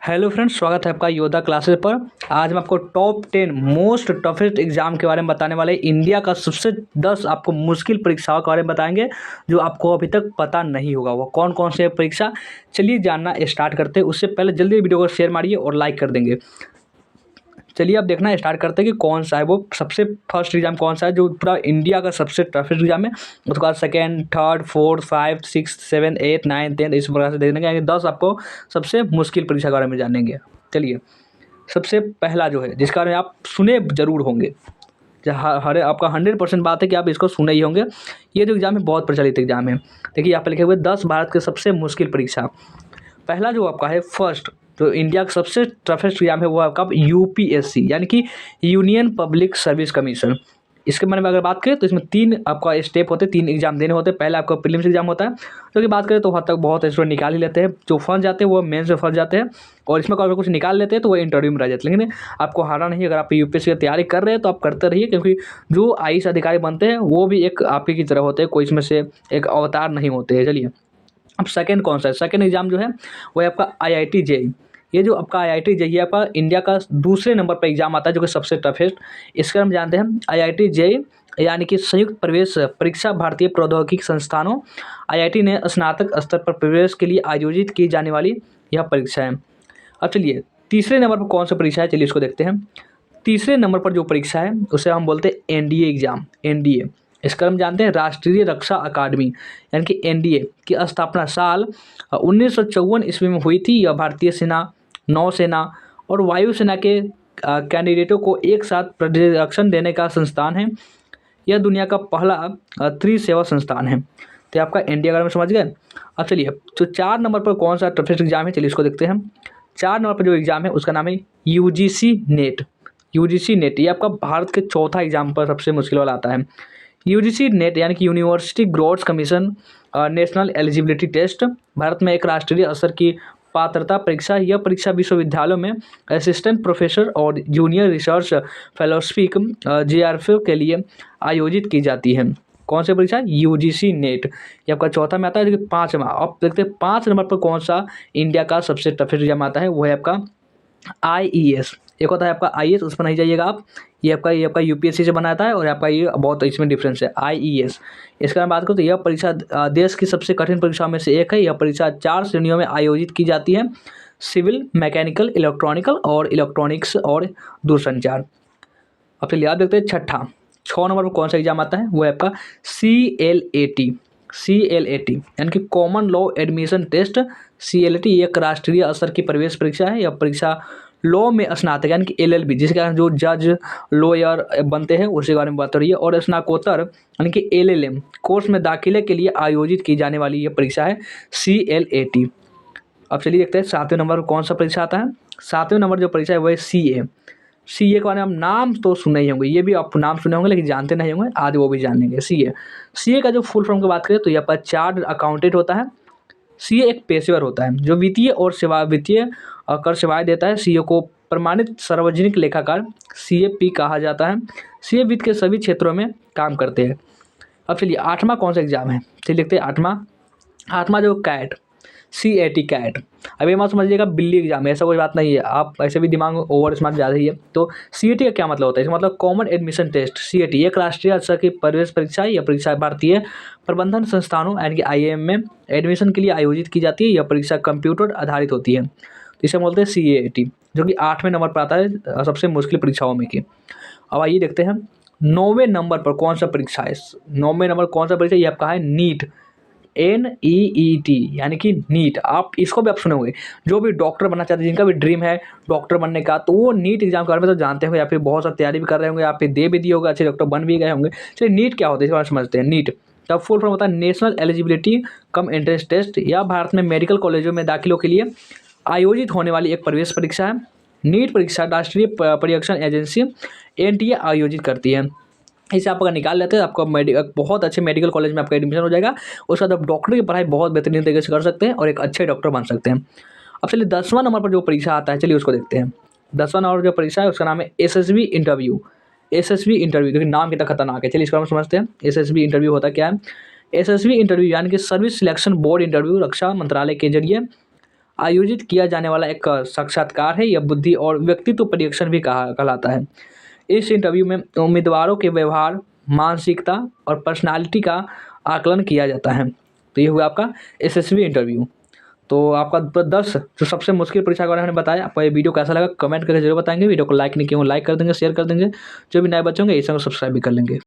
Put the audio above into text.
Hello friends, स्वागत है आपका योद्धा क्लासेस पर। आज हम आपको टॉप 10 मोस्ट टफेस्ट एग्जाम के बारे में बताने वाले हैं। इंडिया का सबसे 10 आपको मुश्किल परीक्षाओं के बारे में बताएंगे जो आपको अभी तक पता नहीं होगा। वो कौन कौन से परीक्षा, चलिए जानना स्टार्ट करते हैं। उससे पहले जल्दी वीडियो को शेयर मारिए और लाइक कर देंगे। चलिए अब देखना स्टार्ट करते हैं कि कौन सा है वो सबसे फर्स्ट एग्जाम, कौन सा है जो पूरा इंडिया का सबसे टफेस्ट एग्जाम है। उसके बाद सेकेंड, थर्ड, फोर्थ, 5, 6, 7, 8, 9, 10 इस प्रकार से देखने के 10 आपको सबसे मुश्किल परीक्षा के बारे में जानेंगे। चलिए सबसे पहला जो है जिसका बारे में आप सुने जरूर होंगे, हर आपका 100% बात है कि आप इसको सुने ही होंगे। ये जो एग्जाम है बहुत प्रचलित एग्जाम है। देखिए यहाँ पे लिखे हुए 10 भारत के सबसे मुश्किल परीक्षा। पहला जो आपका है फर्स्ट, जो इंडिया का सबसे टफेस्ट एग्जाम है वो आपका यूपीएससी यानी कि यूनियन पब्लिक सर्विस कमीशन। इसके बारे में अगर बात करें तो इसमें 3 आपका स्टेप होते हैं, 3 एग्जाम देने होते हैं। पहला आपका प्रीलिम्स एग्जाम होता है, जो कि बात करें तो हद तक बहुत स्टूडेंट निकाल ही लेते हैं। जो फंस जाते हैं वो मेंस में फंस जाते हैं, और इसमें अगर कुछ निकाल लेते हैं तो वो इंटरव्यू में रह जाते हैं। लेकिन आपको हारना नहीं, अगर आप यूपीएससी की तैयारी कर रहे हैं तो आप करते रहिए, क्योंकि जो आईएएस अधिकारी बनते हैं वो भी एक आप ही की तरह होते हैं, कोई इसमें से एक अवतार नहीं होते हैं। चलिए अब सेकंड कौन सा है, सेकंड एग्जाम जो है वो है आपका आईआईटी जेईई। ये जो आपका आईआईटी जेईई है आपका इंडिया का दूसरे नंबर पर एग्जाम आता है, जो कि सबसे टफेस्ट। इसका हम जानते हैं आईआईटी जेईई यानी कि संयुक्त प्रवेश परीक्षा भारतीय प्रौद्योगिकी संस्थानों आईआईटी ने स्नातक स्तर पर प्रवेश के लिए आयोजित की जाने वाली यह परीक्षा है। अब चलिए तीसरे नंबर पर कौन सा परीक्षा है, चलिए इसको देखते हैं। तीसरे नंबर पर जो परीक्षा है उसे हम बोलते हैं एनडीए एग्जाम। एनडीए इसका हम जानते हैं राष्ट्रीय रक्षा अकादमी यानी कि एनडीए की स्थापना साल 1954 ईस्वी में हुई थी। यह भारतीय सेना, नौसेना और वायुसेना के कैंडिडेटों को एक साथ प्रशिक्षण देने का संस्थान है। यह दुनिया का पहला त्रिसेवा संस्थान है। तो आपका एनडीए के बारे में समझ गए। अब चलिए तो 4 नंबर पर कौन सा टफेस्ट एग्जाम है, चलिए इसको देखते हैं। 4 नंबर पर जो एग्जाम है उसका नाम है यूजीसी नेट। यूजीसी नेट ये आपका भारत के चौथा एग्जाम पर सबसे मुश्किल वाला आता है। यूजीसी नेट यानी कि university grades commission national eligibility test, Bharat में एक राष्ट्रीय स्तर की पात्रता परीक्षा। यह परीक्षा विश्वविद्यालयों में असिस्टेंट प्रोफेसर और जूनियर रिसर्च फेलोशिप जीआरएफ के लिए आयोजित की जाती है। कौन सी परीक्षा, यूजीसी नेट। ये आपका चौथा में आता है, जो कि 5वां। अब देखते हैं 5 नंबर पर कौन सा इंडिया का सबसे टफेस्ट एग्जाम आता है, वो है आपका आईईएस। एक होता है आपका आईएएस, उस पर नहीं जाइएगा आप। ये आपका यूपीएससी से बनाता है, और आपका ये बहुत इसमें डिफरेंस है आईईएस। इसके बारे में बात करूँ तो यह परीक्षा देश की सबसे कठिन परीक्षाओं में से एक है। यह परीक्षा 4 श्रेणियों में आयोजित की जाती है, सिविल, मैकेनिकल, इलेक्ट्रॉनिकल और इलेक्ट्रॉनिक्स और दूरसंचार। अब चलिए याद देखते हैं छठा, 6 नंबर पर कौन सा एग्जाम आता है, वो है आपका CLAT। CLAT यानी कि common law admission test. CLAT एक राष्ट्रीय स्तर की प्रवेश परीक्षा है। यह परीक्षा लॉ में स्नातक यानी कि LLB, जिसके कारण जो जज लॉयर बनते हैं उसके बारे में बात हो रही है, और स्नातकोत्तर यानी कि LLM कोर्स में दाखिले के लिए आयोजित की जाने वाली यह परीक्षा है CLAT। अब चलिए देखते हैं 7वें नंबर पर कौन सा परीक्षा आता है। 7वें नंबर जो परीक्षा है वो है CA। सीए के बारे में आप नाम तो सुने ही होंगे, ये भी आप नाम सुने होंगे लेकिन जानते नहीं होंगे, आज वो भी जानेंगे। सीए का जो फुल फॉर्म की बात करें तो यहाँ पर चार्टर्ड अकाउंटेंट होता है। सीए एक पेशेवर होता है जो वित्तीय और वित्तीय कर सेवाएं देता है। सीए को प्रमाणित सार्वजनिक लेखाकार CAP कहा जाता है। सीए वित्त के सभी क्षेत्रों में काम करते हैं। अब चलिए 8वां कौन सा एग्जाम है, चलिए देखते हैं 8वां जो कैट, CAT कैट। अब ये मत समझिएगा बिल्ली एग्जाम है, ऐसा कोई बात नहीं है, आप ऐसे भी दिमाग ओवर स्मार्ट ज़्यादा ही है। तो CAT का क्या मतलब होता है, इसका मतलब कॉमन एडमिशन टेस्ट। CAT एक राष्ट्रीय स्तर की प्रवेश परीक्षा है। यह परीक्षा भारतीय प्रबंधन संस्थानों यानी कि IIM में एडमिशन के लिए आयोजित की जाती है। यह परीक्षा कंप्यूटर आधारित होती है, तो इसे बोलते हैं CAT, जो कि 8वें नंबर पर आता है सबसे मुश्किल परीक्षाओं में की। अब आइए देखते हैं 9वें नंबर पर कौन सा परीक्षा है। 9वें नंबर कौन सा परीक्षा, ये आपका है नीट। NEET यानी कि नीट। आप इसको भी आप सुने होंगे, जो भी डॉक्टर बनना चाहते हैं, जिनका भी ड्रीम है डॉक्टर बनने का, तो वो नीट एग्जाम के बारे में तो जानते होंगे, या फिर बहुत सारी तैयारी भी कर रहे होंगे, या फिर दे भी दिए होगा, अच्छे डॉक्टर बन भी गए होंगे। चलिए नीट क्या होता है इसके बारे में समझते हैं। नीट का फुल फॉर्म होता है national eligibility cum entrance test. या भारत में मेडिकल कॉलेजों में दाखिलों के लिए आयोजित होने वाली एक प्रवेश परीक्षा है। नीट परीक्षा राष्ट्रीय परीक्षण एजेंसी NTA आयोजित करती है। इसे आप अगर निकाल लेते हैं आपका बहुत अच्छे मेडिकल कॉलेज में आपका एडमिशन हो जाएगा। उसके बाद आप डॉक्टर की पढ़ाई बहुत बेहतरीन तरीके से कर सकते हैं और एक अच्छे डॉक्टर बन सकते हैं। अब चलिए 10वां नंबर पर जो परीक्षा आता है, चलिए उसको देखते हैं। 10वां नंबर जो परीक्षा है उसका नाम है SSB इंटरव्यू। SSB इंटरव्यू, क्योंकि नाम कितना खतरनाक है, चलिए इसका हम समझते हैं। SSB इंटरव्यू होता क्या है। SSB इंटरव्यू यानी कि सर्विस सिलेक्शन बोर्ड इंटरव्यू रक्षा मंत्रालय के जरिए आयोजित किया जाने वाला एक साक्षात्कार है। यह बुद्धि और व्यक्तित्व परीक्षण भी कहलाता है। इस इंटरव्यू में उम्मीदवारों के व्यवहार, मानसिकता और पर्सनालिटी का आकलन किया जाता है। तो ये हुआ आपका एसएसबी इंटरव्यू। तो आपका 10 जो सबसे मुश्किल परीक्षा के बारे में हमने बताया। आपको ये वीडियो कैसा लगा कमेंट करके जरूर बताएंगे। वीडियो को लाइक नहीं किया लाइक कर देंगे, शेयर कर देंगे। जो भी नए बच्चे होंगे इस चैनल को सब्सक्राइब भी कर लेंगे।